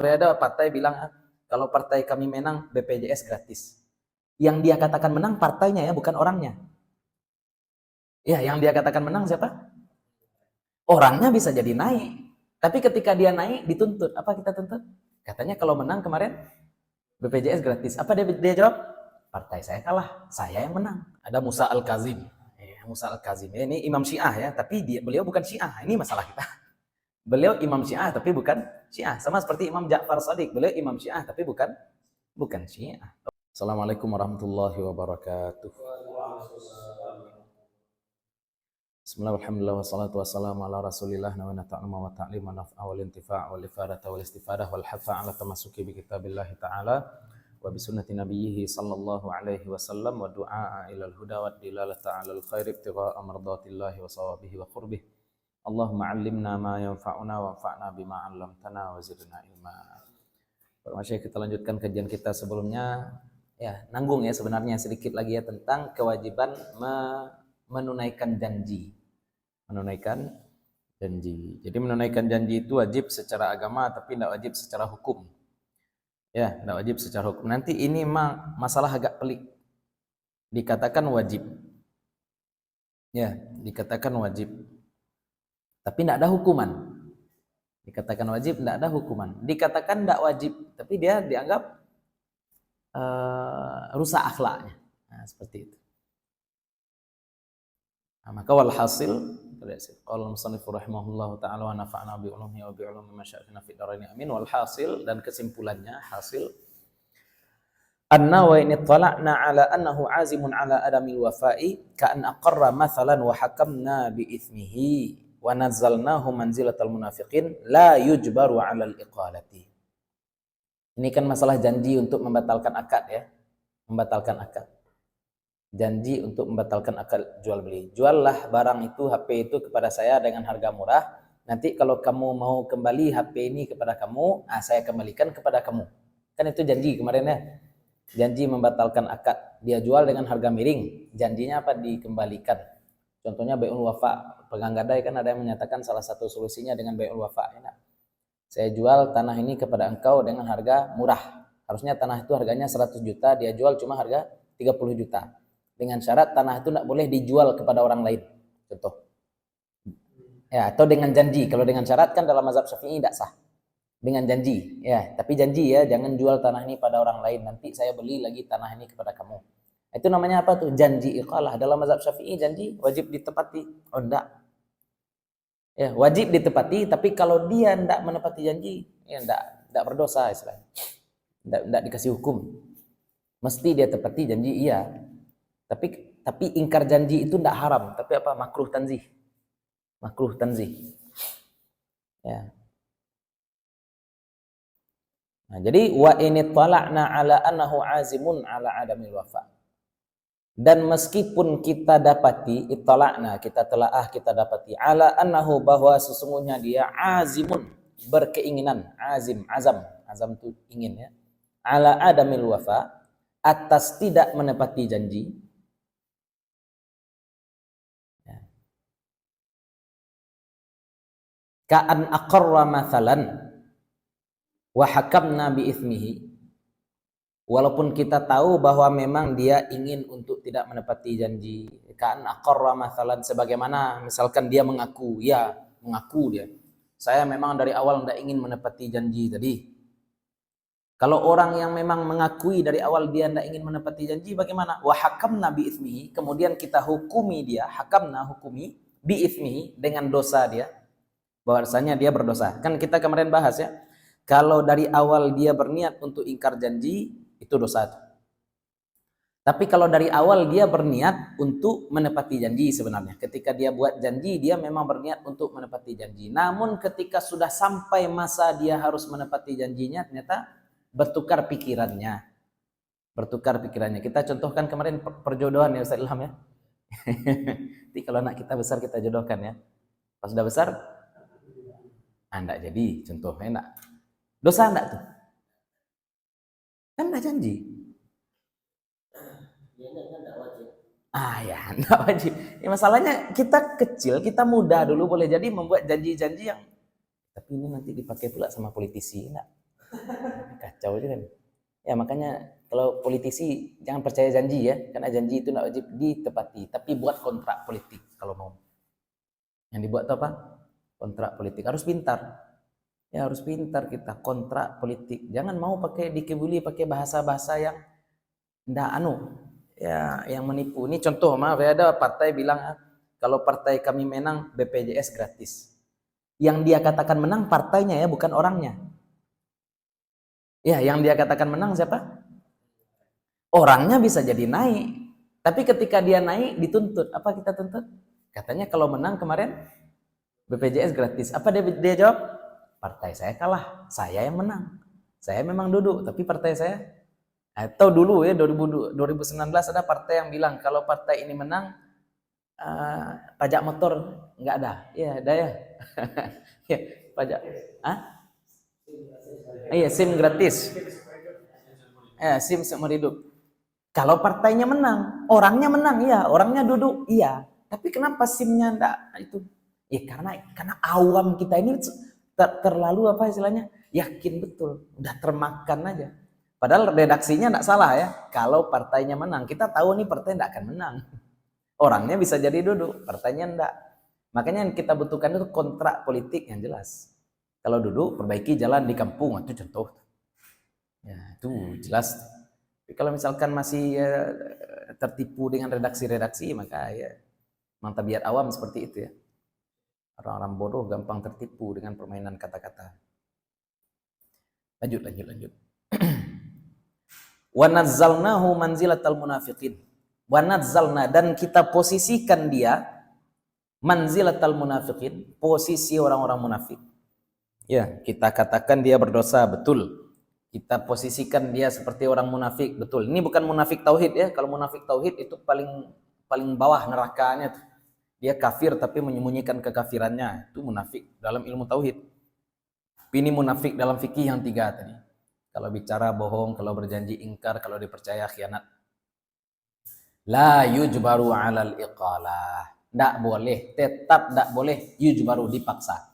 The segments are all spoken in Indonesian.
Ada partai bilang, kalau partai kami menang, BPJS gratis. Yang dia katakan menang partainya ya, bukan orangnya. Ya, yang dia katakan menang siapa? Orangnya bisa jadi naik. Tapi ketika dia naik, dituntut. Apa kita tuntut? Katanya kalau menang kemarin, BPJS gratis. Apa dia jawab? Partai saya kalah, saya yang menang. Ada Musa Al-Kazim. Musa Al-Kazim. Ini Imam Syiah ya, tapi beliau bukan Syiah. Ini masalah kita. Beliau Imam Syiah tapi bukan Syiah. Sama seperti Imam Ja'far Shadiq. Beliau Imam Syiah tapi bukan Syiah. Assalamualaikum warahmatullahi wabarakatuh. Bismillah, alhamdulillah, wassalatu wassalamu ala rasulillah wa ta'lima wa ta'lima naf'a wal intifa' wal ifadata wal istifadah wal hafa ala tamasuki bi kitabillahi ta'ala wa bi sunnati nabiyhi sallallahu alaihi wasallam wa du'a ilal huda wa dilalata ala al-khair ibtigha'a mardatillahi wa sawabihi wa qurbih. Allahumma 'allimna ma yanfa'una wanfa'na bima 'allamtana wa zidna ilma. Masya, kita lanjutkan kajian kita sebelumnya. Ya, nanggung ya sebenarnya sedikit lagi ya tentang kewajiban menunaikan janji. Menunaikan janji. Jadi menunaikan janji itu wajib secara agama tapi tidak wajib secara hukum. Ya, tidak wajib secara hukum. Nanti ini masalah agak pelik. Dikatakan wajib. Ya, dikatakan wajib. Tapi tidak ada hukuman. Dikatakan wajib, tidak ada hukuman. Dikatakan tidak wajib, tapi dia dianggap rusak akhlaknya. Nah, seperti itu. Nah, maka walhasil, qala al-musannif rahimahullahu ta'ala wa nafa'na bi ulumihi wa bi ulumi masyayikhina fid dharain amin. Walhasil, dan kesimpulannya hasil anna wa in ittala'na ala annahu azimun ala adamil wafa'i ka'an aqarra mathalan wa hakamna bi ithmihi wa nazzalnahu manzilatal munafiqin la yujbaru 'alal iqalati. Ini kan masalah janji untuk membatalkan akad ya. Membatalkan akad. Janji untuk membatalkan akad jual beli. Juallah barang itu, HP itu kepada saya dengan harga murah. Nanti kalau kamu mau kembali HP ini kepada kamu, saya kembalikan kepada kamu. Kan itu janji kemarin ya. Janji membatalkan akad. Dia jual dengan harga miring. Janjinya apa? Dikembalikan. Contohnya bai'ul wafa. Pegang gadai kan ada yang menyatakan salah satu solusinya dengan bai'ul wafa. Ya, saya jual tanah ini kepada engkau dengan harga murah. Harusnya tanah itu harganya 100 juta, dia jual cuma harga 30 juta. Dengan syarat tanah itu tidak boleh dijual kepada orang lain. Contoh. Ya, atau dengan janji. Kalau dengan syarat kan dalam mazhab Syafi'i tidak sah. Dengan janji. Ya, tapi janji ya, jangan jual tanah ini pada orang lain. Nanti saya beli lagi tanah ini kepada kamu. Itu namanya apa tuh? Janji iqalah. Dalam mazhab Syafi'i janji wajib ditepati. Oh enggak. Ya, wajib ditepati, tapi kalau dia tidak menepati janji, ya tidak berdosa istilahnya. Tidak dikasih hukum. Mesti dia tepati janji, iya. Tapi ingkar janji itu tidak haram, tapi apa? Makruh tanzih. Makruh tanzih. Ya. Nah, jadi wa in tala'na ala annahu azimun ala adamil wafa. Dan meskipun kita dapati ittala'na, kita telaah, kita dapati ala annahu, bahwa sesungguhnya dia azimun, berkeinginan, azam itu ingin ya, ala adamil wafa, atas tidak menepati janji ya. Ka'an aqarra mathalan wa hakamna bi ithmihi, walaupun kita tahu bahwa memang dia ingin untuk tidak menepati janji. Kan aqarra mathalan, sebagaimana misalkan dia mengaku dia, saya memang dari awal tidak ingin menepati janji tadi. Kalau orang yang memang mengakui dari awal dia tidak ingin menepati janji, bagaimana? Wa hakamna bi itsmihi, kemudian kita hukumi dia, hukumi bi itsmihi, dengan dosa dia, bahwasanya dia berdosa. Kan kita kemarin bahas ya, kalau dari awal dia berniat untuk ingkar janji, itu dosa. Tapi kalau dari awal dia berniat untuk menepati janji, sebenarnya ketika dia buat janji dia memang berniat untuk menepati janji. Namun ketika sudah sampai masa dia harus menepati janjinya, ternyata bertukar pikirannya. Kita contohkan kemarin perjodohan ya Ustaz Ilham ya. Jadi kalau anak kita besar kita jodohkan ya. Pas sudah besar, enggak jadi, contohnya enggak. Dosa enggak tuh? Kan enggak janji. Ya, enggak wajib. Ya, masalahnya kita kecil, kita muda dulu, boleh jadi membuat janji-janji yang tapi ini nanti dipakai pula sama politisi, enggak. Kacau juga nih. Ya makanya kalau politisi jangan percaya janji ya, karena janji itu tidak wajib ditepati, tapi buat kontrak politik kalau mau. Yang dibuat itu apa? Kontrak politik. Harus pintar. Ya harus pintar kita kontrak politik. Jangan mau pakai dikebuli pakai bahasa-bahasa yang ndak ya yang menipu. Ini contoh, maaf ya, ada partai bilang kalau partai kami menang BPJS gratis. Yang dia katakan menang partainya ya, bukan orangnya. Ya, yang dia katakan menang siapa? Orangnya bisa jadi naik. Tapi ketika dia naik dituntut. Apa kita tuntut? Katanya kalau menang kemarin BPJS gratis. Apa dia jawab? Partai saya kalah, saya yang menang. Saya memang duduk, tapi partai saya. Atau dulu ya 2019 ada partai yang bilang kalau partai ini menang pajak motor nggak ada. Ya ada ya. Ya pajak. Iya SIM gratis. Ya SIM seumur hidup. Kalau partainya menang, orangnya menang, iya, orangnya duduk, iya. Tapi kenapa SIM-nya enggak itu? Ya karena awam kita ini terlalu apa istilahnya? Yakin betul, udah termakan aja. Padahal redaksinya enggak salah ya. Kalau partainya menang, kita tahu nih partai enggak akan menang. Orangnya bisa jadi duduk, partainya enggak. Makanya yang kita butuhkan itu kontrak politik yang jelas. Kalau duduk, perbaiki jalan di kampung, itu contoh. Ya, itu jelas. Tapi kalau misalkan masih tertipu dengan redaksi-redaksi, maka ya memang tabiat awam seperti itu ya. Orang-orang bodoh gampang tertipu dengan permainan kata-kata. Lanjut. Wa nazzalnahu manzilatal munafiqin. Wa nazzalna, dan kita posisikan dia manzilatal munafiqin, posisi orang-orang munafik. Ya, kita katakan dia berdosa, betul. Kita posisikan dia seperti orang munafik, betul. Ini bukan munafik tauhid ya. Kalau munafik tauhid itu paling bawah nerakanya tuh. Dia kafir tapi menyembunyikan kekafirannya. Itu munafik dalam ilmu tauhid. Ini munafik dalam fikih yang 3 tadi. Kalau bicara bohong, kalau berjanji ingkar, kalau dipercaya khianat. La yujbaru 'alal iqalah. Enggak boleh, tetap enggak boleh yujbaru, dipaksa.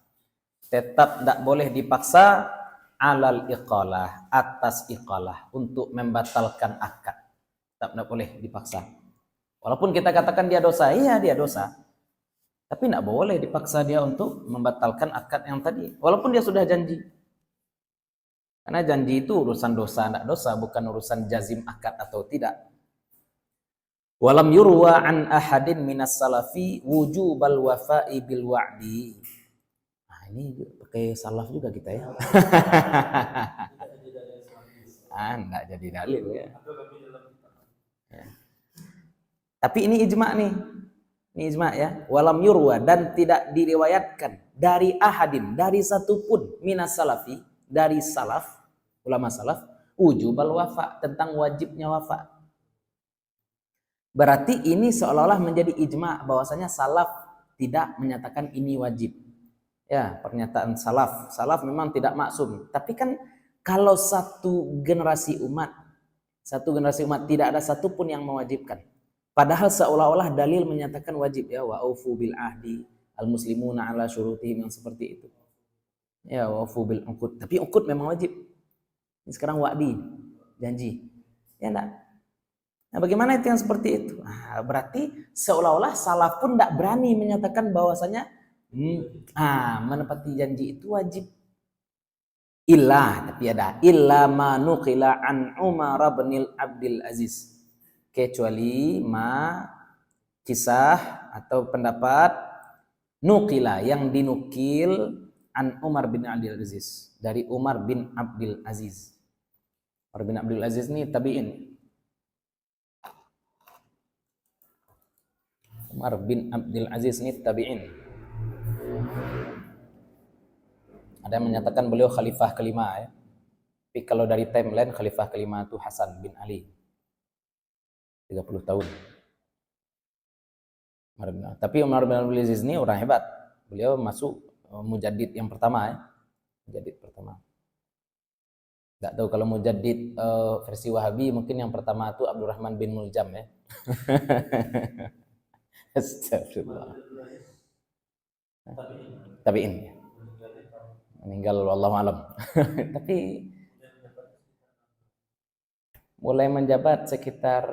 Tetap enggak boleh dipaksa alal iqalah, atas iqalah, untuk membatalkan akad. Tetap enggak boleh dipaksa. Walaupun kita katakan dia dosa, iya dia dosa. Tapi enggak boleh dipaksa dia untuk membatalkan akad yang tadi. Walaupun dia sudah janji. Karena janji itu urusan dosa, enggak dosa, bukan urusan jazim akad atau tidak. Walam yurwa an ahadin minas salafi wujubal wafa'i bil wa'di. Nah, ini pakai salaf juga kita ya. Enggak jadi dalil ya. Tapi ini ijma nih. Ini ijma ya. Walam yurwa, dan tidak diriwayatkan dari ahadin, dari satupun minas salafi, dari salaf, ulama salaf, wujubal wafa, tentang wajibnya wafa. Berarti ini seolah-olah menjadi ijma bahwasanya salaf tidak menyatakan ini wajib. Ya, pernyataan salaf memang tidak maksum. Tapi kan kalau satu generasi umat tidak ada satupun yang mewajibkan. Padahal seolah-olah dalil menyatakan wajib ya, wa aufu bil ahdi al muslimuna ala syurutihim, yang seperti itu. Ya, wa aufu bil uqud. Tapi uqud memang wajib. Ini sekarang wa'di, janji. Ya enggak? Nah, bagaimana itu yang seperti itu? Nah, berarti seolah-olah salaf pun tidak berani menyatakan bahwasanya menepati janji itu wajib. Tapi ada illa ma nuqila an Umar bin Abdul Aziz. Kecuali kisah atau pendapat nuqila, yang dinukil an Umar bin Abdul Aziz, dari Umar bin Abdul Aziz. Umar bin Abdul Aziz ini tabi'in. Umar bin Abdul Aziz ini tabi'in. Ada yang menyatakan beliau khalifah kelima ya. Tapi kalau dari timeline khalifah kelima itu Hasan bin Ali. 30 tahun. Tapi Umar bin Abdul Aziz ini orang hebat. Beliau masuk mujaddid yang pertama ya. Mujaddid pertama. Enggak tahu kalau mujaddid versi Wahabi mungkin yang pertama itu Abdurrahman bin Muljam ya. Astagfirullah. Tabi'in. Meninggal wallahu alam. Tapi mulai menjabat sekitar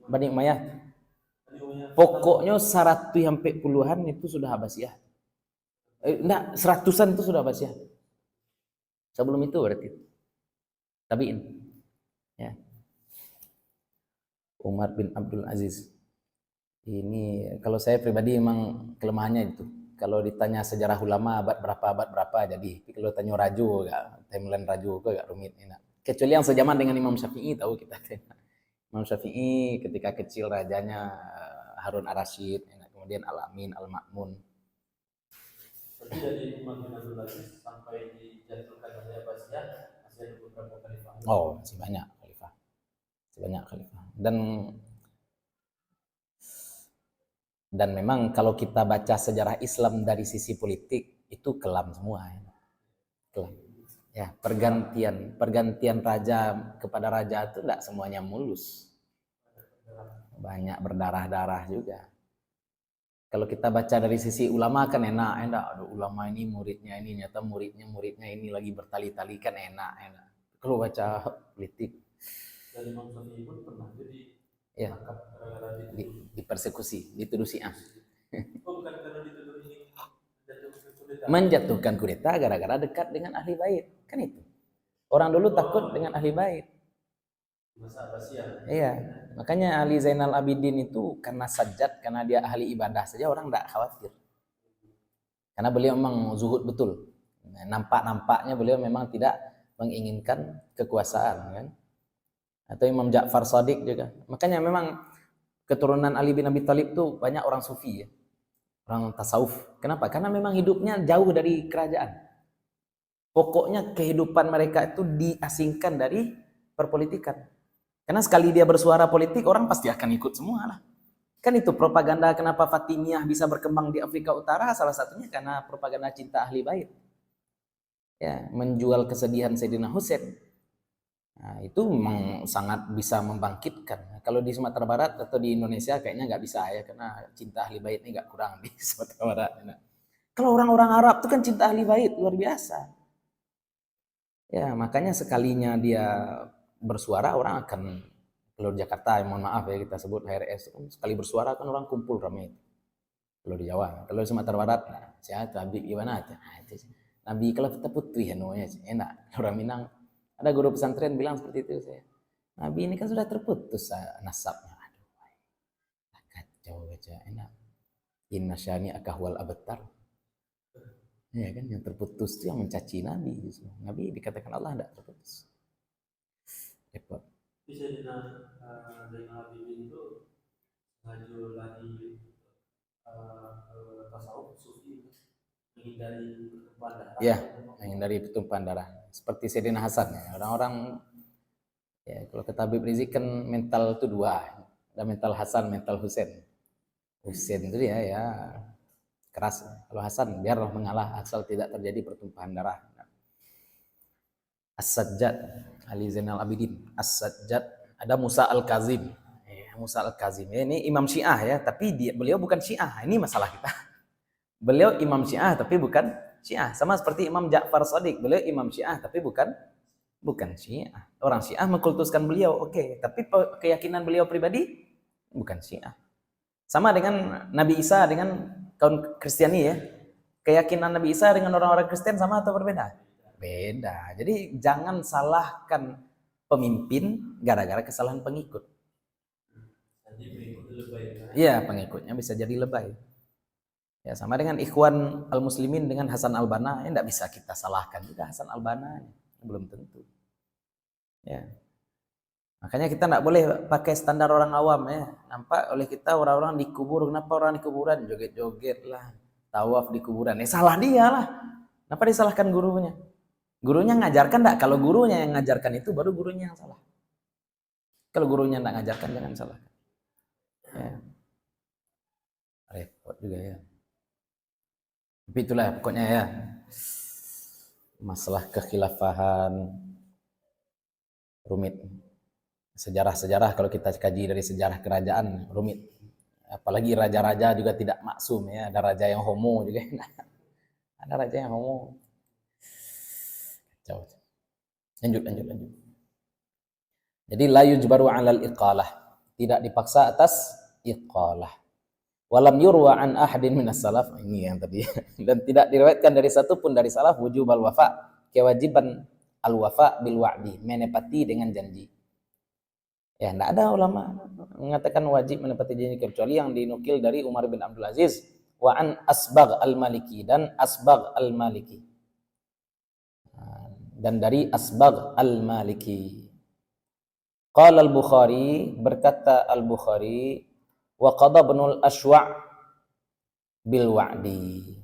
Bani Umayyah. Pokoknya 100 sampai puluhan itu sudah Abbasiyah. Enggak, 100-an itu sudah Abbasiyah. Sebelum itu berarti tabi'in. Ya. Umar bin Abdul Aziz. Ini kalau saya pribadi memang kelemahannya itu. Kalau ditanya sejarah ulama abad berapa jadi. Tapi kalau tanya raju, timeline raju itu agak rumit. Enak. Kecuali yang sejaman dengan Imam Syafi'i tahu kita. Imam Syafi'i ketika kecil rajanya Harun ar-Rasyid, kemudian Al-Amin, Al-Ma'mun. Tapi dari Umar bin Abdul Aziz sampai dijatuhkan oleh Abbasiyah masih ada beberapa khalifah. Oh, masih banyak khalifah. Masih banyak khalifah. Dan memang kalau kita baca sejarah Islam dari sisi politik itu kelam semua. Kelam. Ya, pergantian raja kepada raja itu enggak semuanya mulus. Banyak berdarah-darah juga. Kalau kita baca dari sisi ulama kan enak. Aduh, ulama ini muridnya ini, nyata muridnya ini lagi bertali-tali kan enak. Kalau baca politik dari Imam Syafi'i pun pernah jadi ya, dipersekusi, dituduh Syiah. Bukan karena dituduh ini menjatuhkan kudeta gara-gara dekat dengan ahli bait. Kan itu. Orang dulu takut dengan ahli bait. Masa Abbasiyah. Iya, makanya Ali Zainal Abidin itu karena sajjad, karena dia ahli ibadah saja orang enggak khawatir. Karena beliau memang zuhud betul. Nampak-nampaknya beliau memang tidak menginginkan kekuasaan kan. Atau Imam Ja'far Shadiq juga. Makanya memang keturunan Ali bin Abi Thalib itu banyak orang sufi ya. Orang tasawuf. Kenapa? Karena memang hidupnya jauh dari kerajaan. Pokoknya kehidupan mereka itu diasingkan dari perpolitikan. Karena sekali dia bersuara politik, orang pasti akan ikut semua lah. Kan itu propaganda kenapa Fatimiyah bisa berkembang di Afrika Utara, salah satunya karena propaganda cinta ahli bait. Ya, menjual kesedihan Sayyidina Husain. Nah, itu memang sangat bisa membangkitkan. Kalau di Sumatera Barat atau di Indonesia kayaknya nggak bisa ya, karena cinta ahli bait ini nggak kurang di Sumatera Barat. Nah, kalau orang-orang Arab itu kan cinta ahli bait luar biasa. Ya, makanya sekalinya dia bersuara orang akan, kalau di Jakarta mohon maaf ya kita sebut HRS, sekali bersuara kan orang kumpul ramai. Kalau di Jawa, kalau di Sumatera Barat, nah, saya Habib gimana aja. Nah, itu Nabi kalau kita putih ya enak. Orang Minang ada guru pesantren bilang seperti itu saya. Nabi ini kan sudah terputus nasabnya. Aduh, kacau baca enak. Inna syani akahwal abtar. Ya kan yang terputus itu yang mencaci Nabi. Nabi dikatakan Allah tidak terputus. Repot. Bisa Zainal Abidin itu maju lari tasawuf sufi menghindari pertumpahan darah. Ya, menghindari pertumpahan darah. Seperti Sayyidina Hasan ya. Orang-orang ya kalau kata Habib Rizik kan mental itu dua. Ada mental Hasan, mental Husain. Husain itu ya keras. Kalau Hasan biarlah mengalah asal tidak terjadi pertumpahan darah. As-Sajjad, Ali Zainal Abidin, As-Sajjad, ada Musa Al-Kazim. Musa Al-Kazim. Ini Imam Syiah ya, tapi beliau bukan Syiah. Ini masalah kita. Beliau Imam Syiah tapi bukan Syiah. Sama seperti Imam Ja'far Shadiq, beliau Imam Syiah tapi bukan Syiah. Orang Syiah mengkultuskan beliau, oke, tapi keyakinan beliau pribadi bukan Syiah. Sama dengan Nabi Isa dengan kaum Kristiani ya. Keyakinan Nabi Isa dengan orang-orang Kristen sama atau berbeda? Beda. Jadi jangan salahkan pemimpin gara-gara kesalahan pengikut. Iya, pengikutnya bisa jadi lebay. Ya, sama dengan Ikhwan Al-Muslimin dengan Hasan Al-Banna, enggak bisa kita salahkan juga Hasan Al-Banna, belum tentu. Ya. Makanya kita enggak boleh pakai standar orang awam ya. Nampak oleh kita orang-orang dikubur, kenapa orang di kuburan joget-joget lah, tawaf di kuburan. Salah dia lah. Kenapa disalahkan gurunya? Gurunya ngajarkan enggak? Kalau gurunya yang ngajarkan itu baru gurunya yang salah. Kalau gurunya enggak ngajarkan jangan salah. Ya. Repot juga ya. Tapi itulah pokoknya ya. Masalah kekhilafahan rumit. Sejarah-sejarah kalau kita kaji dari sejarah kerajaan rumit. Apalagi raja-raja juga tidak maksum ya. Ada raja yang homo juga. Ada raja yang homo. Kacau. Lanjut. Jadi la yujbaru 'alal iqalah, tidak dipaksa atas iqalah. Walam yurwa an ahadin minas salaf, ini yang tadi. Dan tidak diriwayatkan dari satu pun dari salaf wujubal wafa, kewajiban al wafa bil wa'di, menepati dengan janji. Ya, tidak ada ulama mengatakan wajib menepati janji kecuali yang dinukil dari Umar bin Abdul Aziz wa an Asbagh al-Maliki, dan Asbagh al-Maliki. Dan dari Asbagh al-Maliki. Qala al-Bukhari, berkata al-Bukhari, wa qada Ibnul Aswa' bil wa'di.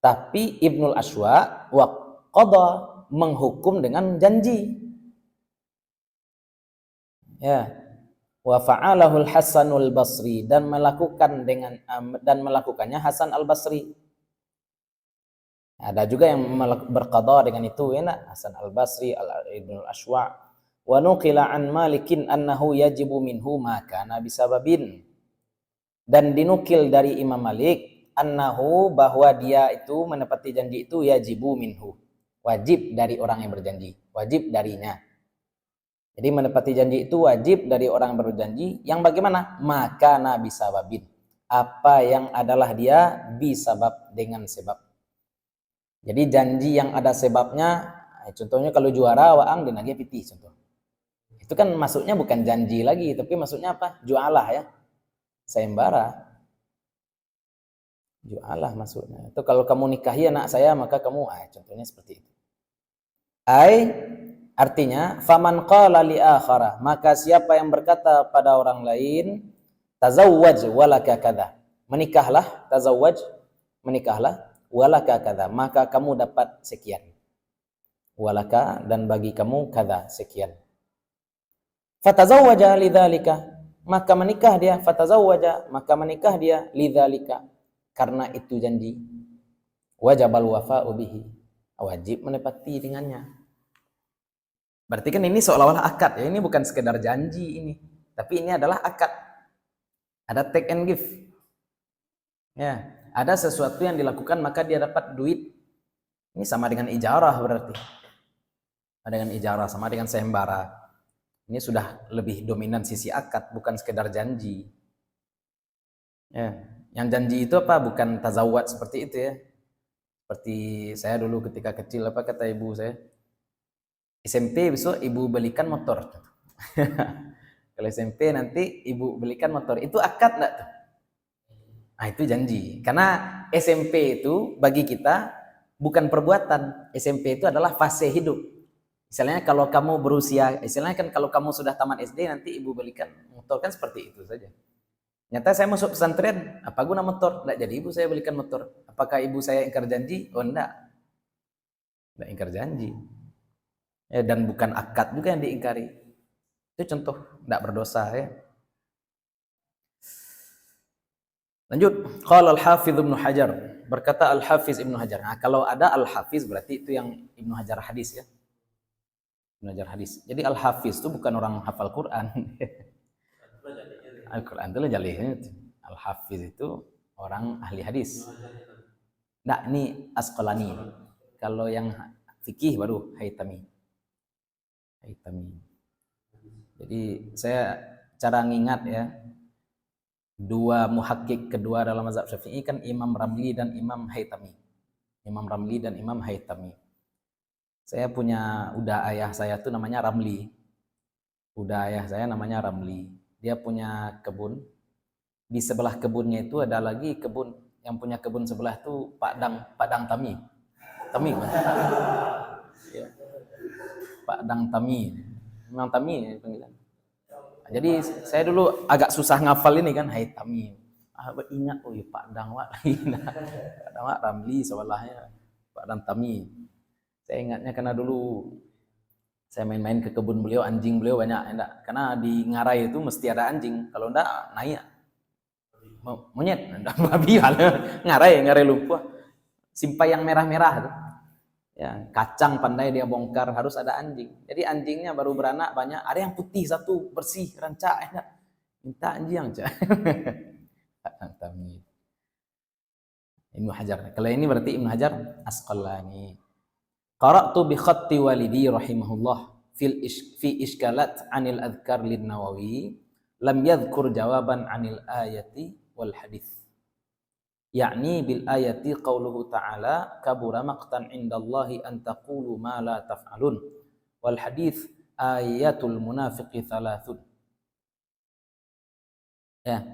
Tapi Ibnul Aswa' wa qada, menghukum dengan janji. Ya. Wa fa'alahu al-Hasanul Basri, dan melakukannya Hasan al-Basri. Ada juga yang berqada dengan itu, ya, Hasan al-Basri, Ibnul Aswa'. Wa nuqila an Malikin annahu yajibu minhu ma kana bisababin. Dan dinukil dari Imam Malik annahu, bahwa dia itu menepati janji itu yajibu minhu, wajib dari orang yang berjanji, wajib darinya. Jadi menepati janji itu wajib dari orang yang berjanji yang bagaimana? Maka nabi sababin, apa yang adalah dia bisabab, dengan sebab. Jadi janji yang ada sebabnya, contohnya kalau juara waang dinagih piti contoh. Itu kan maksudnya bukan janji lagi, tapi maksudnya apa? Jualah, ya. Sayembara. Jualah maksudnya. Itu kalau kamu nikahi anak saya maka kamu, contohnya seperti itu. Artinya faman qala li akhara, maka siapa yang berkata pada orang lain, tazawwaj walaka kadza, menikahlah, tazawwaj, menikahlah, walaka kadza, maka kamu dapat sekian. Walaka, dan bagi kamu, kadza, sekian. Fatazawwaja lidzalika, maka menikah dia, fatazawwaja, maka menikah dia, lidzalika, karena itu janji. Wajabal wafa'u bihi, wajib menepati dengannya. Berarti kan ini seolah-olah akad, ya. Ini bukan sekedar janji ini, tapi ini adalah akad. Ada take and give. Ya, ada sesuatu yang dilakukan maka dia dapat duit. Ini sama dengan ijarah berarti. Sama dengan ijarah, sama dengan sayembara. Ini sudah lebih dominan sisi akad, bukan sekedar janji. Ya, yang janji itu apa? Bukan tazawwad seperti itu, ya. Seperti saya dulu ketika kecil, apa kata ibu saya? SMP besok ibu belikan motor. Kalau SMP nanti ibu belikan motor. Itu akad enggak tuh? Nah, itu janji. Karena SMP itu bagi kita bukan perbuatan. SMP itu adalah fase hidup. Misalnya kalau kamu berusia, istilahnya kan kalau kamu sudah tamat SD nanti ibu belikan motor, kan seperti itu saja. Nyata saya masuk pesantren, apa guna motor? Enggak jadi ibu saya belikan motor. Apakah ibu saya ingkar janji? Oh enggak. Enggak ingkar janji. Ya, dan bukan akad juga yang diingkari. Itu contoh tidak berdosa, ya. Lanjut, qala al-Hafiz Ibnu Hajar, berkata al-Hafiz Ibnu Hajar. Nah, kalau ada al-Hafiz berarti itu yang Ibnu Hajar hadis, ya. Ibnu Hajar hadis. Jadi al-Hafiz itu bukan orang hafal Quran. Al-Quran itu jalihnya. Al-Hafiz itu orang ahli hadis. Nah, ini Asqalani. Kalau yang fikih baru Haytami. Jadi saya cara ngingat, ya, dua muhakkik kedua dalam mazhab Syafi'i kan Imam Ramli dan Imam Haytami. Imam Ramli dan Imam Haytami. Saya punya udah ayah saya tuh namanya Ramli. Udah ayah saya namanya Ramli. Dia punya kebun. Di sebelah kebunnya itu ada lagi kebun. Yang punya kebun sebelah tuh Pak Dang Tami. Tami kan? Ya. Pak Dang Tami. Memang Tami, ya, panggilan. Jadi saya dulu agak susah ngafal ini kan, hai Tami. Ingat, oh ya Pak Dang Wak. Pak Dang Wak Ramli sebelahnya Pak Dang Tami. Saya ingatnya karena dulu saya main-main ke kebun beliau, anjing beliau banyak, enggak. Karena di Ngarai itu mesti ada anjing. Kalau enggak naik monyet, enggak babi Ngarai lumpuh. Simpai yang merah-merah tuh. Ya, kacang pandai dia bongkar, harus ada anjing. Jadi anjingnya baru beranak banyak, ada yang putih satu, bersih, rancak, enak. Minta anjing, Cak. Ibnu Hajar. Kalau ini berarti Ibnu Hajar Asqalani. Qara'tu bi khatti walidi rahimahullah fi iskalat anil adhkar lin Nawawi lam yadhkur jawaban anil ayati wal hadith. Yakni bil ayati qauluhu ta'ala kabura maqtan indallahi an taqulu ma la taf'alun wal hadith ayatul munafiqi thalathun. Ya,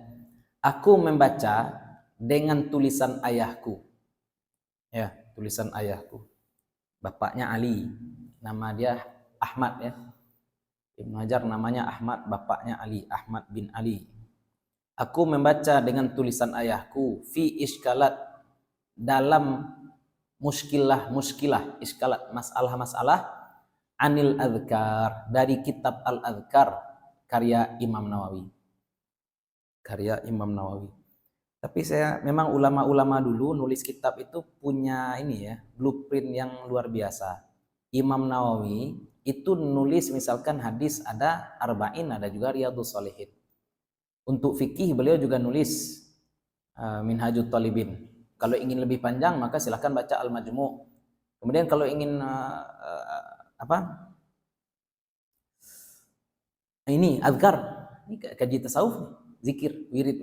aku membaca dengan tulisan ayahku. Ya, tulisan ayahku. Bapaknya Ali, nama dia Ahmad ya. Ibnu Hajar namanya Ahmad, bapaknya Ali, Ahmad bin Ali. Aku membaca dengan tulisan ayahku fi iskalat, dalam muskilah, iskalat, masalah anil adhkar, dari kitab al-adhkar karya Imam Nawawi. Tapi memang ulama-ulama dulu nulis kitab itu punya ini ya, blueprint yang luar biasa. Imam Nawawi itu nulis misalkan hadis ada arba'in, ada juga riyadhus shalihin. Untuk fikih beliau juga nulis Minhajut Thalibin. Kalau ingin lebih panjang maka silahkan baca Al-Majmu'. Kemudian kalau ingin ini azkar, ini kaji tasawuf, zikir, wirid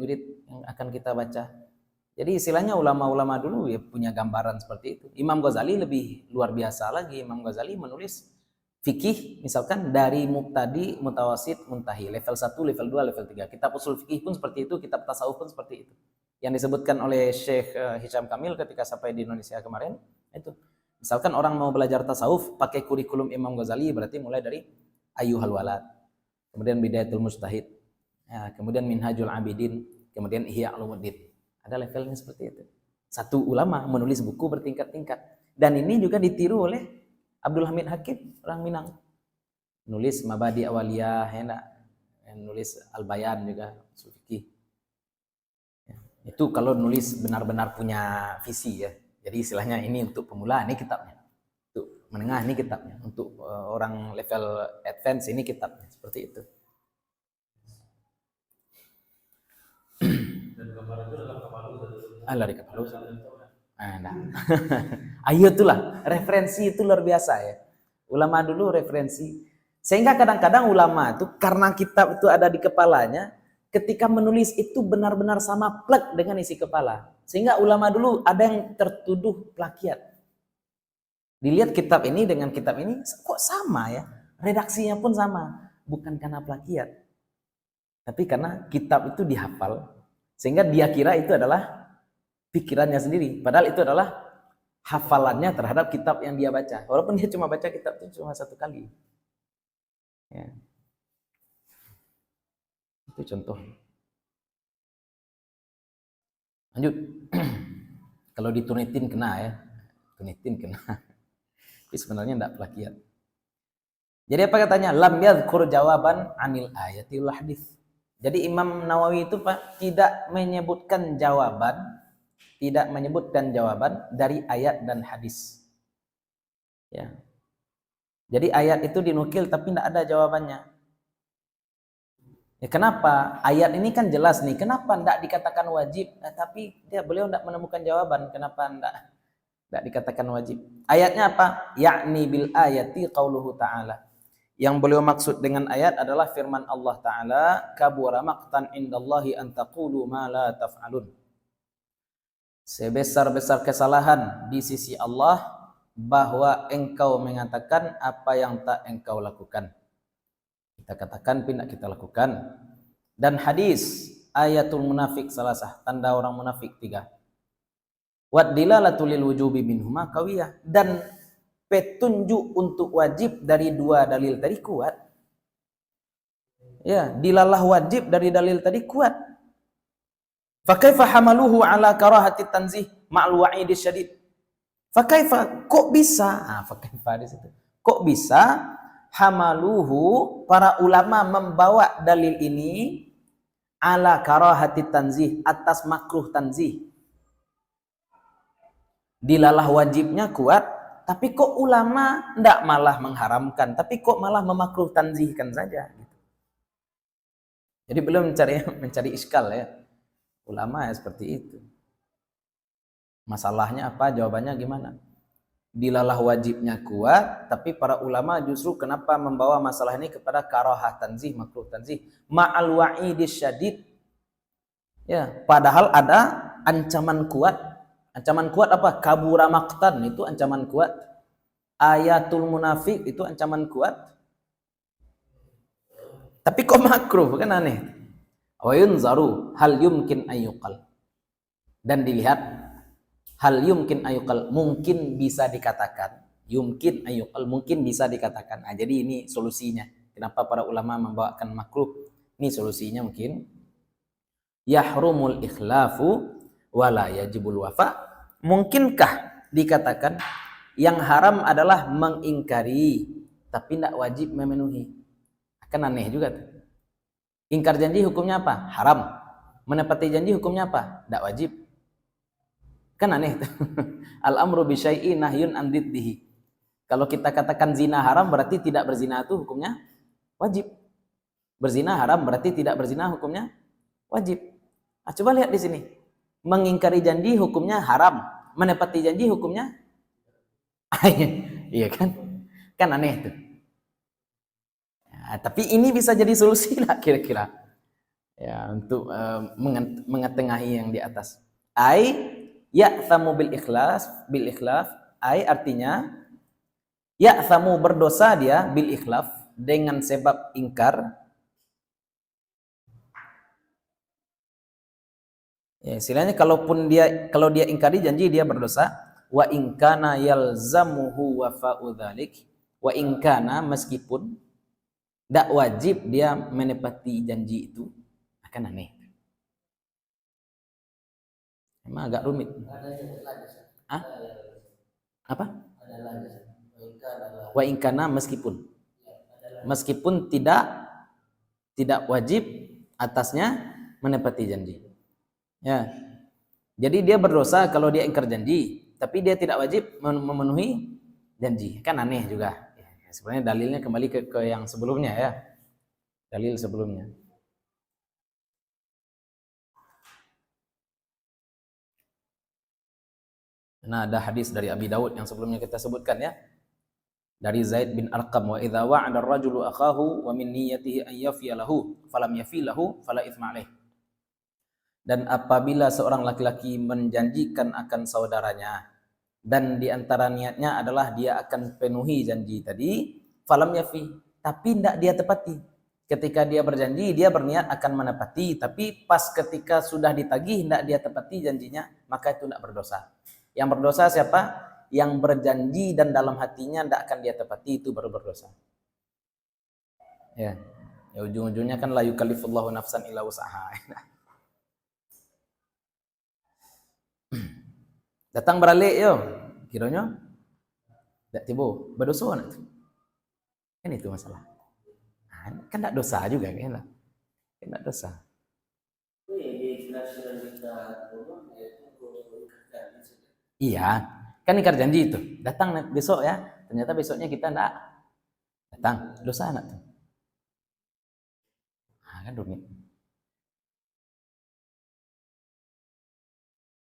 yang akan kita baca. Jadi istilahnya ulama-ulama dulu ya punya gambaran seperti itu. Imam Ghazali lebih luar biasa lagi. Imam Ghazali menulis fikih misalkan dari mubtadi, mutawasid, muntahi, level 1, level 2, level 3. Kitab usul fikih pun seperti itu, kitab tasawuf pun seperti itu. Yang disebutkan oleh Syekh Hisham Kamil ketika sampai di Indonesia kemarin, itu. Misalkan orang mau belajar tasawuf pakai kurikulum Imam Ghazali, berarti mulai dari Ayyuhal Walad, kemudian Bidayatul Mujtahid, ya, kemudian Minhajul Abidin, kemudian Ihya Ulumuddin. Ada levelnya seperti itu. Satu ulama menulis buku bertingkat-tingkat. Dan ini juga ditiru oleh Abdul Hamid Hakim, orang Minang. Nulis Mabadi Awaliyah, nulis Al-Bayan juga, usul fikih. Ya, itu kalau nulis benar-benar punya visi ya. Jadi istilahnya ini untuk pemula, ini kitabnya. Untuk menengah, ini kitabnya. Untuk orang level advance, ini kitabnya. Seperti itu. Dan gambaran itu dalam Kamalus. Dari Kamalus. Nah. Ayo itulah, referensi itu luar biasa ya. Ulama dulu referensi. Sehingga kadang-kadang ulama itu karena kitab itu ada di kepalanya, ketika menulis itu benar-benar sama plek dengan isi kepala. Sehingga ulama dulu ada yang tertuduh plagiat. Dilihat kitab ini dengan kitab ini kok sama ya? Redaksinya pun sama, bukan karena plagiat. Tapi karena kitab itu dihafal sehingga dia kira itu adalah pikirannya sendiri, padahal itu adalah hafalannya terhadap kitab yang dia baca. Walaupun dia cuma baca kitab itu cuma satu kali. Ya. Itu contoh. Lanjut. Kalau ditunitin kena ya. Tunitin kena. Tapi sebenarnya tidak plagiat. Jadi apa katanya? Lam yadhkur jawaban anil ayati wal hadits. Jadi Imam Nawawi itu Pak tidak menyebutkan jawaban dari ayat dan hadis. Ya. Jadi ayat itu dinukil tapi tidak ada jawabannya. Ya, kenapa? Ayat ini kan jelas nih. Kenapa tidak dikatakan wajib? Tapi beliau tidak menemukan jawaban. Kenapa tidak dikatakan wajib? Ayatnya apa? Yakni bil ayati qauluhu ta'ala. Yang beliau maksud dengan ayat adalah firman Allah Ta'ala, kabura maqtan indallahi an taqulu ma la taf'alun. Sebesar-besar kesalahan di sisi Allah bahwa engkau mengatakan apa yang tak engkau lakukan. Kita katakan tidak kita lakukan. Dan hadis ayatul munafik salasah, tanda orang munafik 3. Wad dilalatu lil wujubi minhuma qawiyah, dan petunjuk untuk wajib dari dua dalil tadi kuat. Ya, dilalah wajib dari dalil tadi kuat. Fakaifa hamaluhu ala karahati tanzih ma'al wa'idi syadid. Fakaifa, kok bisa? Fakaifa di situ. Kok bisa hamaluhu, para ulama membawa dalil ini ala karahati tanzih, atas makruh tanzih. Dilalah wajibnya kuat, tapi kok ulama tidak malah mengharamkan, tapi kok malah memakruh tanzihkan saja. Jadi belum mencari iskal ya. Ulama ya seperti itu. Masalahnya apa? Jawabannya gimana? dilalah wajibnya kuat, tapi para ulama justru kenapa membawa masalah ini kepada karahah tanzih, makruh tanzih, ma'al wa'idis syadid. Ya, padahal ada ancaman kuat. Ancaman kuat apa? Kabura maqtan, itu ancaman kuat. Ayatul munafik itu ancaman kuat. Tapi kok makruh, kan aneh. Wa yunzaru hal yumkin ayyuqal. Dan dilihat hal yumkin ayyuqal, mungkin bisa dikatakan. Yumkin ayyuqal, mungkin bisa dikatakan. Nah, jadi ini solusinya. Kenapa para ulama membawakan makruh? Ini solusinya mungkin. Yahrumul ikhlafu wala yajibul wafa. Mungkinkah dikatakan yang haram adalah mengingkari tapi tidak wajib memenuhi? Kan aneh juga tuh. Ingkar janji hukumnya apa? Haram. Menepati janji hukumnya apa? Tidak wajib. Kan aneh tuh. Al-amru bi syai'in nahyun an diddihi. Kalau kita katakan zina haram berarti tidak berzina itu hukumnya wajib. Berzina haram berarti tidak berzina hukumnya wajib. Nah, coba lihat di sini. Mengingkari janji hukumnya haram. Menepati janji hukumnya iya kan? Kan aneh tuh. Ya, tapi ini bisa jadi solusi lah kira-kira. Ya, untuk mengetengahi yang di atas. Ai ya'thamu bil ikhlaf, ai artinya ya'thamu berdosa dia bil ikhlaf dengan sebab ingkar. Ya, istilahnya kalau dia ingkari janji dia berdosa. Wa in kana yalzamuhu wafa'u dzalik, wa in kana meskipun tidak wajib dia menepati janji itu, akan aneh. Emang agak rumit. Hah? Apa? Wa in kana meskipun tidak wajib atasnya menepati janji. Ya. Jadi dia berdosa kalau dia ingkar janji, tapi dia tidak wajib memenuhi janji. Kan aneh juga. Ya, sebenarnya dalilnya kembali ke yang sebelumnya ya. Dalil sebelumnya. Nah, ada hadis dari Abi Daud yang sebelumnya kita sebutkan ya. Dari Zaid bin Arqam, wa idza wa'ada ar-rajulu akhahu wa min niyyatihi an yafiya lahu falam yafi lahu fala itsma alaih. Dan apabila seorang laki-laki menjanjikan akan saudaranya dan di antara niatnya adalah dia akan penuhi janji tadi, falam yafi, tapi tidak dia tepati. Ketika dia berjanji, dia berniat akan menepati, tapi pas ketika sudah ditagih tidak dia tepati janjinya, maka itu tidak berdosa. Yang berdosa siapa? Yang berjanji dan dalam hatinya tidak akan dia tepati, itu baru berdosa. Ya, ujung-ujungnya kan la yukallifullahu nafsan illa wus'aha. Datang beralik yo, kiranya tidak tiba berdosa nak tu. Kan itu masalah. Kan tidak dosa juga kan? Kan tidak dosa. Iya, kan ingkar janji itu. Datang besok ya, ternyata besoknya kita tidak datang, dosa anak tuh. Kan rumit.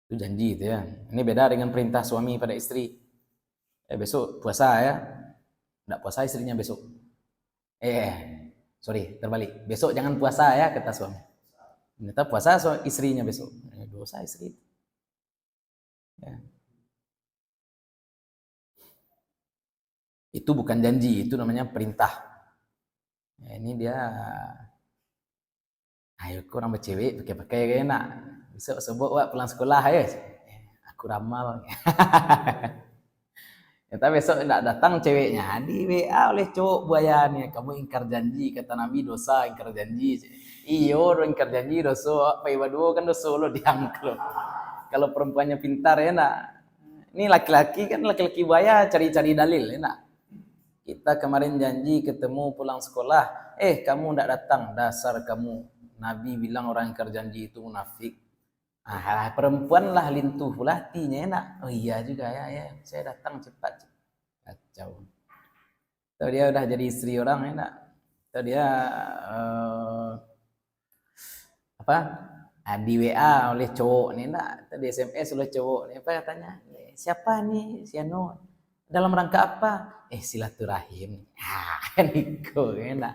Itu janji itu ya. Ini beda dengan perintah suami pada istri. Besok puasa ya. Tidak puasa istrinya besok. Sorry, terbalik. Besok jangan puasa ya, kata suami. Ternyata puasa istrinya besok. Dosa istri. Ya. Itu bukan janji, itu namanya perintah. Ya, ini dia, ayo kurang bercewek, pakai-pakai kayak enak. Besok sebut pulang sekolah ya. Aku ramal. Kita besok tidak datang ceweknya, di WA oleh cowok buayanya, kamu ingkar janji, kata Nabi dosa ingkar janji. Iyo, ingkar janji dosa, apa ibadah kan dosa lo diangkel. Kalau perempuannya pintar ya nak. Ini laki-laki kan laki-laki buaya cari-cari dalil ya nak. Kita kemarin janji ketemu pulang sekolah, kamu tidak datang, dasar kamu. Nabi bilang orang ingkar janji itu munafik. Perempuan lah lintuh hatinya enak. Oh iya juga ya, saya datang cepat. Kacau. Tahu dia udah jadi istri orang enak. Tahu dia di WA oleh cowok nih enak. Tadi SMS oleh cowok nih apa katanya? Siapa nih si Ano? Dalam rangka apa? Silaturahim. Niko enak.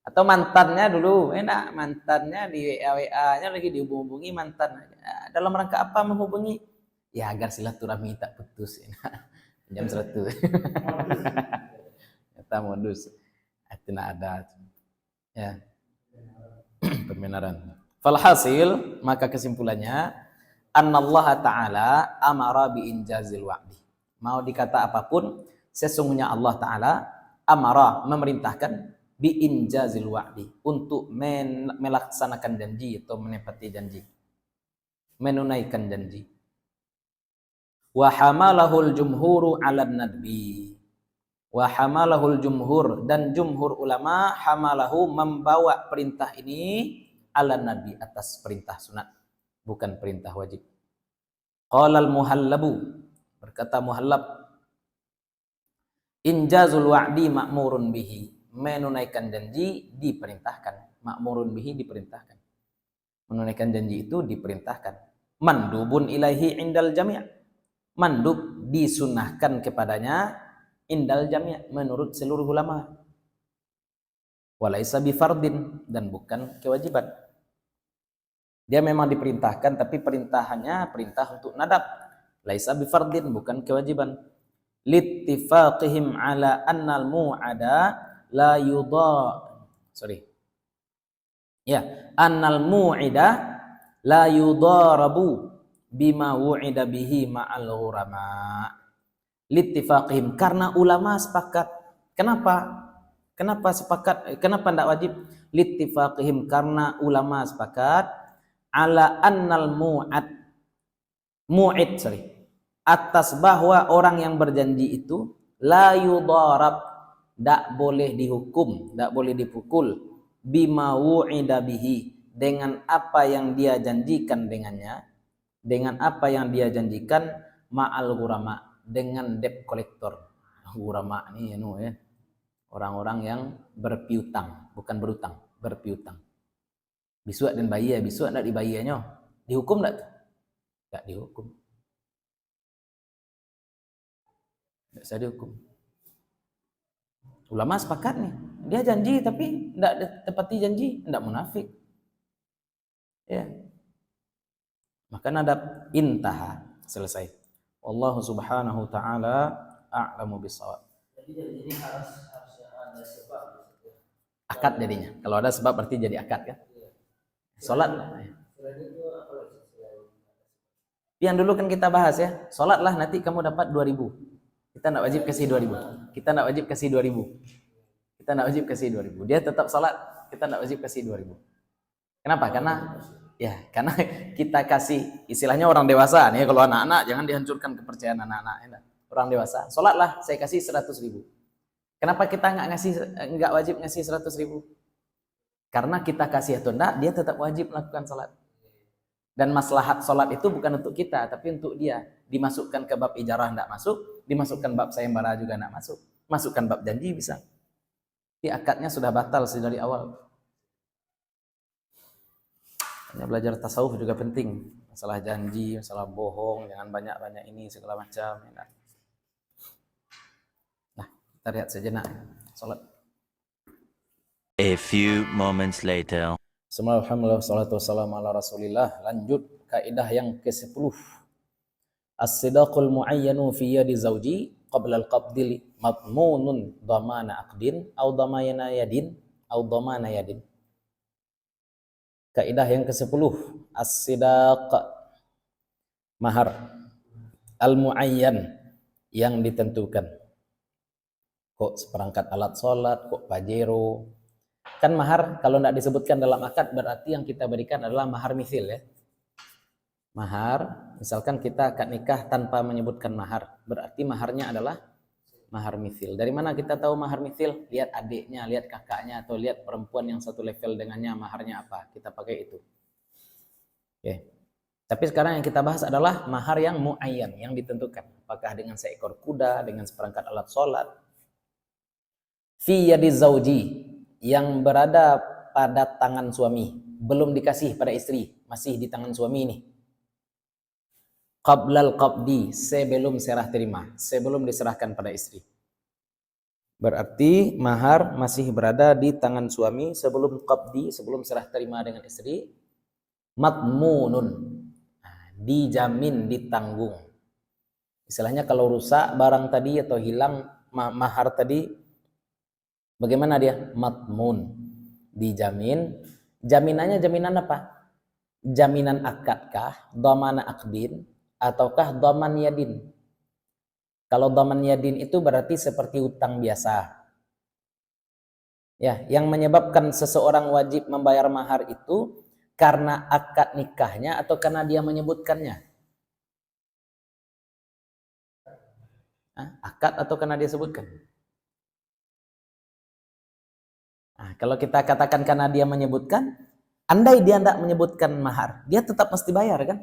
Atau mantannya dulu, enak, mantannya di WA-nya lagi dihubungi mantan. Dalam rangka apa menghubungi? Ya agar silaturahmi tak putus. Enak. Jam 100. Kita modus. Itu ada. Ya. Pembenaran. Falhasil, maka kesimpulannya, annallaha ta'ala amara bi injazil wa'di. Mau dikata apapun, sesungguhnya Allah Ta'ala amara, memerintahkan bi injazil wa'di, untuk melaksanakan janji atau menepati janji, menunaikan janji. Wa hamalahul jumhuru 'alan nadbi. Wa hamalahul jumhur, dan jumhur ulama hamalahu, membawa perintah ini 'alan nadbi, atas perintah sunat, bukan perintah wajib. Qala al-muhallabu, berkata Muhallab, injazul wa'di ma'murun bihi, menunaikan janji diperintahkan, ma'murun bihi diperintahkan, menunaikan janji itu diperintahkan. Mandubun ilaihi indal jami', mandub disunahkan kepadanya, indal jami', menurut seluruh ulama. Walaisa bifardin, dan bukan kewajiban. Dia memang diperintahkan, tapi perintahannya perintah untuk nadab. Laisa bifardin, bukan kewajiban. Littifaqihim ala annal mu'ada la annal mu'ida la yudarabu bima wu'ida bihi ma'al ghurama. Littifaqihim, karena ulama sepakat. Kenapa sepakat? Kenapa tidak wajib? Littifaqihim, karena ulama sepakat ala annal mu'id atas bahwa orang yang berjanji itu la yudarab, tak boleh dihukum, tak boleh dipukul, bima wu'ida bihi, dengan apa yang dia janjikan dengannya, dengan apa yang dia janjikan, ma'al ghurama, dengan debt collector. Ghurama ini orang-orang yang berpiutang, bukan berutang, berpiutang. Bisuak dan bayi, bisuak nak dibayarnya, dihukum tak? Tak dihukum. Tak bisa dihukum. Ulama sepakat nih, dia janji tapi tidak tepati janji, tidak munafik. Ya. Maka nadab intaha, selesai. Wallahu subhanahu ta'ala a'lamu bissawab. Jadi ini harus ada sebab. Akad jadinya. Kalau ada sebab berarti jadi akad kan? Salat. Yang dulu kan kita bahas ya, salatlah nanti kamu dapat 2000. Kita nak wajib kasih 2000. Kita nak wajib kasih 2000. Kita nak wajib kasih 2000. Dia tetap salat, kita nak wajib kasih 2000. Kenapa? Karena kita kasih, istilahnya orang dewasa nih, kalau anak-anak jangan dihancurkan kepercayaan anak-anak. Orang dewasa, salatlah saya kasih 100.000. Kenapa kita nggak wajib ngasih 100.000? Karena kita kasih atau enggak, dia tetap wajib melakukan salat. Dan maslahat salat itu bukan untuk kita, tapi untuk dia. Dimasukkan ke bab ijarah enggak masuk, dimasukkan bab sayembara juga enggak masuk. Masukkan bab janji bisa. Tapi akadnya sudah batal dari awal. Belajar tasawuf juga penting. Masalah janji, masalah bohong, jangan banyak-banyak ini segala macam. Nah, kita lihat sejenak salat. A few moments later. Alhamdulillah, salatu wassalamu ala rasulillah. Lanjut kaidah yang ke-10. As-sidaqul muayyanu fi yadi zawji qabla al-qabdi madmunun dhamana aqdin aw dhamana yadin aw dhamana yadin. Kaidah yang ke-10, as-sidaq, mahar al-muayyan, yang ditentukan. Kok seperangkat alat sholat, kok pajero. Kan mahar kalau tidak disebutkan dalam akad berarti yang kita berikan adalah mahar mithil ya. Mahar, misalkan kita akad nikah tanpa menyebutkan mahar, berarti maharnya adalah mahar mithil. Dari mana kita tahu mahar mithil? Lihat adiknya, lihat kakaknya, atau lihat perempuan yang satu level dengannya, maharnya apa, kita pakai itu. Oke. Tapi sekarang yang kita bahas adalah mahar yang muayyan, yang ditentukan. Apakah dengan seekor kuda, dengan seperangkat alat sholat. Fi yadi zawji, yang berada pada tangan suami, belum dikasih pada istri, masih di tangan suami ini. qablal qabdi, sebelum serah terima, sebelum diserahkan pada istri. Berarti mahar masih berada di tangan suami sebelum qabdi, sebelum serah terima dengan istri. Matmunun, dijamin, ditanggung. Istilahnya kalau rusak barang tadi atau hilang mahar tadi, bagaimana dia? Matmun, dijamin. Jaminannya jaminan apa? Jaminan akad kah, dhamana akdin, ataukah dhaman yadin? Kalau dhaman yadin itu berarti seperti utang biasa. Ya, yang menyebabkan seseorang wajib membayar mahar itu karena akad nikahnya atau karena dia menyebutkannya? Akad atau karena dia sebutkan? Kalau kita katakan karena dia menyebutkan, andai dia tidak menyebutkan mahar, dia tetap mesti bayar kan?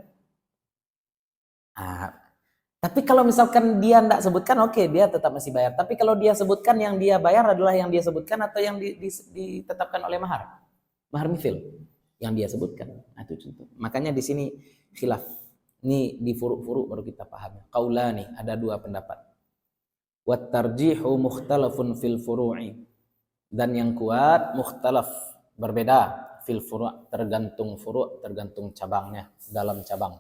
Tapi kalau misalkan dia tidak sebutkan, oke, dia tetap mesti bayar. Tapi kalau dia sebutkan, yang dia bayar adalah yang dia sebutkan atau yang ditetapkan oleh mahar? Mahar mithil yang dia sebutkan. Itu contoh. Makanya di sini khilaf. Ini di furu'-furu' baru kita paham. Qaulani, ada dua pendapat. Wat tarjihu mukhtalafun fil furu'i. Dan yang kuat mukhtalaf, berbeda fil furu', tergantung furu', tergantung cabangnya, dalam cabang.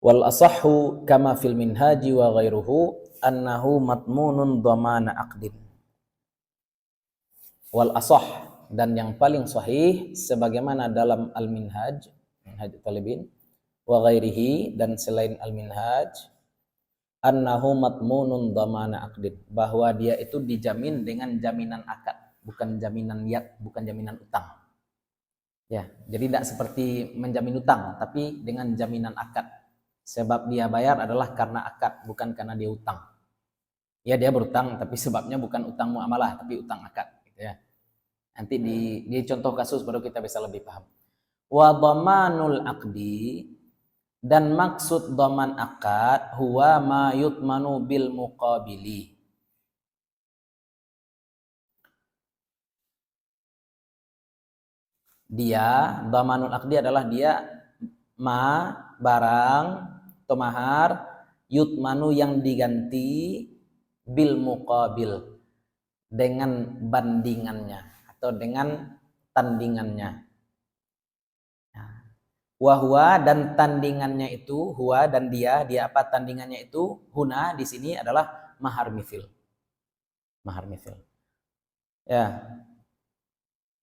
Wal asahhu kama fil minhaji wa ghairuhu annahu matmunun dhamana aqdin. Wal asah, dan yang paling sahih sebagaimana dalam al-minhaj, minhaj talibin, wa ghairihi, dan selain al-minhaj, annahu matmunun dhamana aqdin, bahwa dia itu dijamin dengan jaminan akad, bukan jaminan yad, bukan jaminan utang. Ya, jadi tidak seperti menjamin utang, tapi dengan jaminan akad. Sebab dia bayar adalah karena akad, bukan karena dia utang. Ya, dia berutang, tapi sebabnya bukan utang muamalah, tapi utang akad. Gitu ya. Nanti di contoh kasus baru kita bisa lebih paham. Wa dhamanul aqdi, dan maksud dhaman akad huwa ma yutmanu bil muqabili. Dia, dhamanul aqdi adalah dia barang atau mahar yutmanu yang diganti bil muqabil, dengan bandingannya atau dengan tandingannya. Wahwa, dan tandingannya itu, huwa dan dia apa tandingannya itu, huna di sini adalah mahar mithil. Mahar mithil. Ya.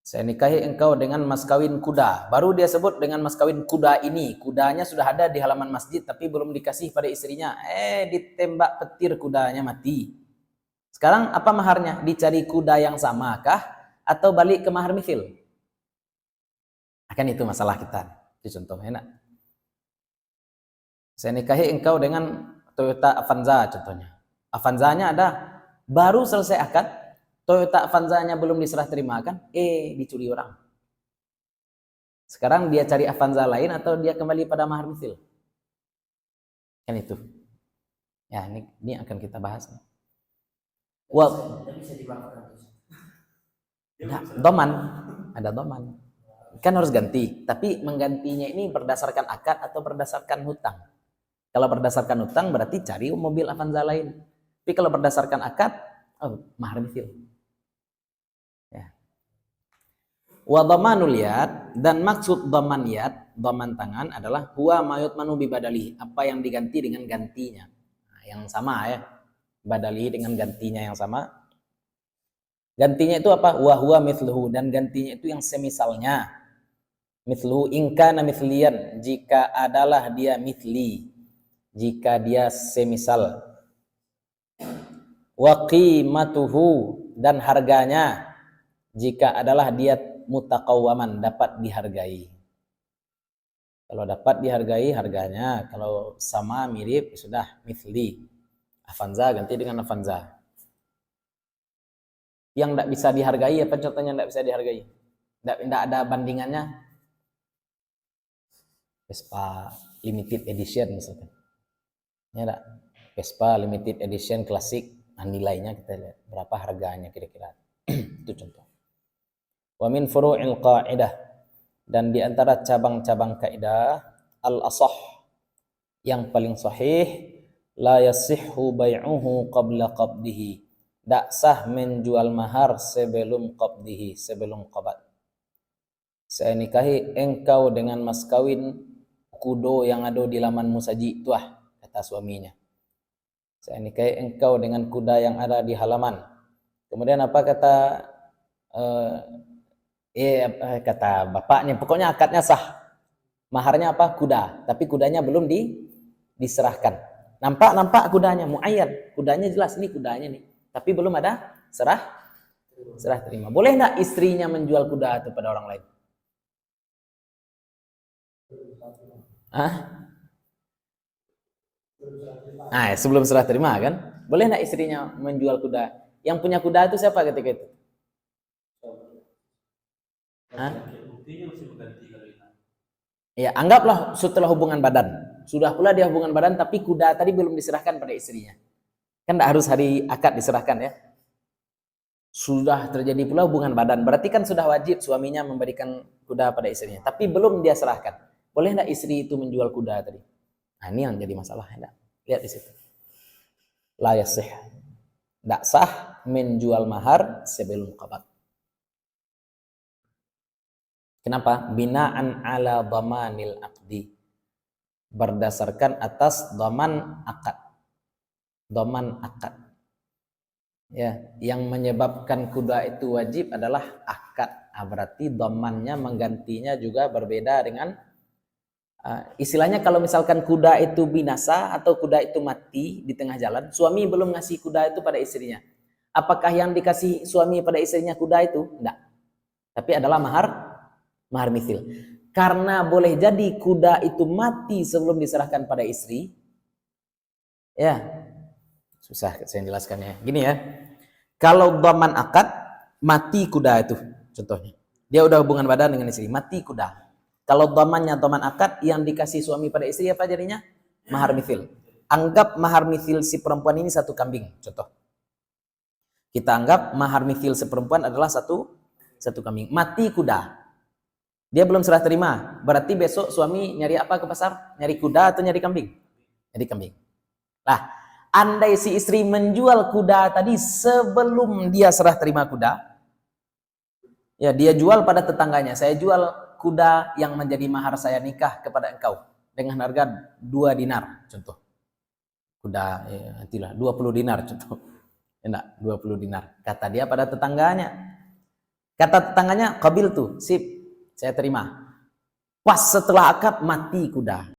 Saya nikahi engkau dengan mas kawin kuda. Baru dia sebut dengan mas kawin kuda ini. Kudanya sudah ada di halaman masjid tapi belum dikasih pada istrinya. Ditembak petir kudanya mati. Sekarang apa maharnya? Dicari kuda yang sama kah? Atau balik ke mahar mithil? Akan itu masalah kita. Itu contohnya. Enak. Saya nikahi engkau dengan Toyota Avanza contohnya. Avanzanya ada. Baru selesai akad. Toyota Avanzanya belum diserah terimakan, dicuri orang. Sekarang dia cari Avanza lain atau dia kembali pada mahar mithil? Kan itu. Ya, ini akan kita bahas. Doman, ada doman. Kan harus ganti, tapi menggantinya ini berdasarkan akad atau berdasarkan hutang? Kalau berdasarkan hutang berarti cari mobil Avanza lain. Tapi kalau berdasarkan akad, mahar mithil. Wa dhamanul yad, dan maksud dhaman yad, dhaman tangan adalah huwa ma yutmanu bi badali, apa yang diganti dengan gantinya. Yang sama ya. Badali dengan gantinya yang sama. Gantinya itu apa? Wa huwa mithluhu, dan gantinya itu yang semisalnya. Mithluhu in kana mithliyan, jika adalah dia mithli, jika dia semisal. Wa qimatuhu, dan harganya jika adalah dia mutaqawwaman, dapat dihargai. Kalau dapat dihargai harganya, kalau sama mirip sudah mithli. Avanza ganti dengan Avanza. Yang tidak bisa dihargai, apa contohnya tidak bisa dihargai? Tidak ada bandingannya. Vespa limited edition misalkan. Ya enggak? Vespa limited edition klasik, nilainya kita lihat berapa harganya kira-kira. Itu contoh. Wa min furu'il qa'idah, dan di antara cabang-cabang kaidah al-asah, yang paling sahih la yasihhu bai'uhu qabla qabdihi. Tak sah menjual mahar sebelum qabdihi, sebelum qabad. Saya nikahi engkau dengan mas kawin kudo yang ada di lamanmu saji, tuah, kata suaminya. Saya nikahi engkau dengan kuda yang ada di halaman. Kemudian apa kata kata bapaknya, pokoknya akadnya sah. Maharnya apa? Kuda, tapi kudanya belum diserahkan. Nampak kudanya muayyan, kudanya jelas ini kudanya nih, tapi belum ada serah terima. Boleh enggak istrinya menjual kuda itu pada orang lain? Sebelum serah terima kan? Boleh enggak istrinya menjual kuda? Yang punya kuda itu siapa ketika itu? Ya, anggaplah setelah hubungan badan. Sudah pula dia hubungan badan, tapi kuda tadi belum diserahkan pada istrinya. Kan tidak harus hari akad diserahkan ya. Sudah terjadi pula hubungan badan, berarti kan sudah wajib suaminya memberikan kuda pada istrinya. Tapi belum dia serahkan. Boleh tidak istri itu menjual kuda tadi? Nah, ini yang jadi masalah. Enggak? Lihat di situ. La yasih. Tidak sah menjual mahar sebelum qabad. Kenapa? Binaan ala dhamanil aqdi. Berdasarkan atas dhaman akad. Dhaman akad. Ya, yang menyebabkan kuda itu wajib adalah akad. Berarti dhamannya menggantinya juga berbeda dengan istilahnya kalau misalkan kuda itu binasa atau kuda itu mati di tengah jalan, suami belum ngasih kuda itu pada istrinya. Apakah yang dikasih suami pada istrinya kuda itu? Enggak. Tapi adalah mahar mithil. Karena boleh jadi kuda itu mati sebelum diserahkan pada istri. Ya. Susah saya jelaskannya. Gini ya. Kalau dhaman akad, mati kuda itu contohnya. Dia udah hubungan badan dengan istri, mati kuda. Kalau dhamannya dhaman akad yang dikasih suami pada istri apa jadinya? Mahar mithil. Anggap mahar mithil si perempuan ini 1 kambing, contoh. Kita anggap mahar mithil si perempuan adalah satu kambing. Mati kuda. Dia belum serah terima. Berarti besok suami nyari apa ke pasar? Nyari kuda atau nyari kambing? Nyari kambing. Nah, andai si istri menjual kuda tadi sebelum dia serah terima kuda, ya dia jual pada tetangganya. Saya jual kuda yang menjadi mahar saya nikah kepada engkau dengan harga 2 dinar, contoh. Kuda, nantilah 20 dinar, contoh. Enggak, 20 dinar. Kata dia pada tetangganya. Kata tetangganya, qabil tuh, sip, saya terima. Pas setelah akad mati kuda.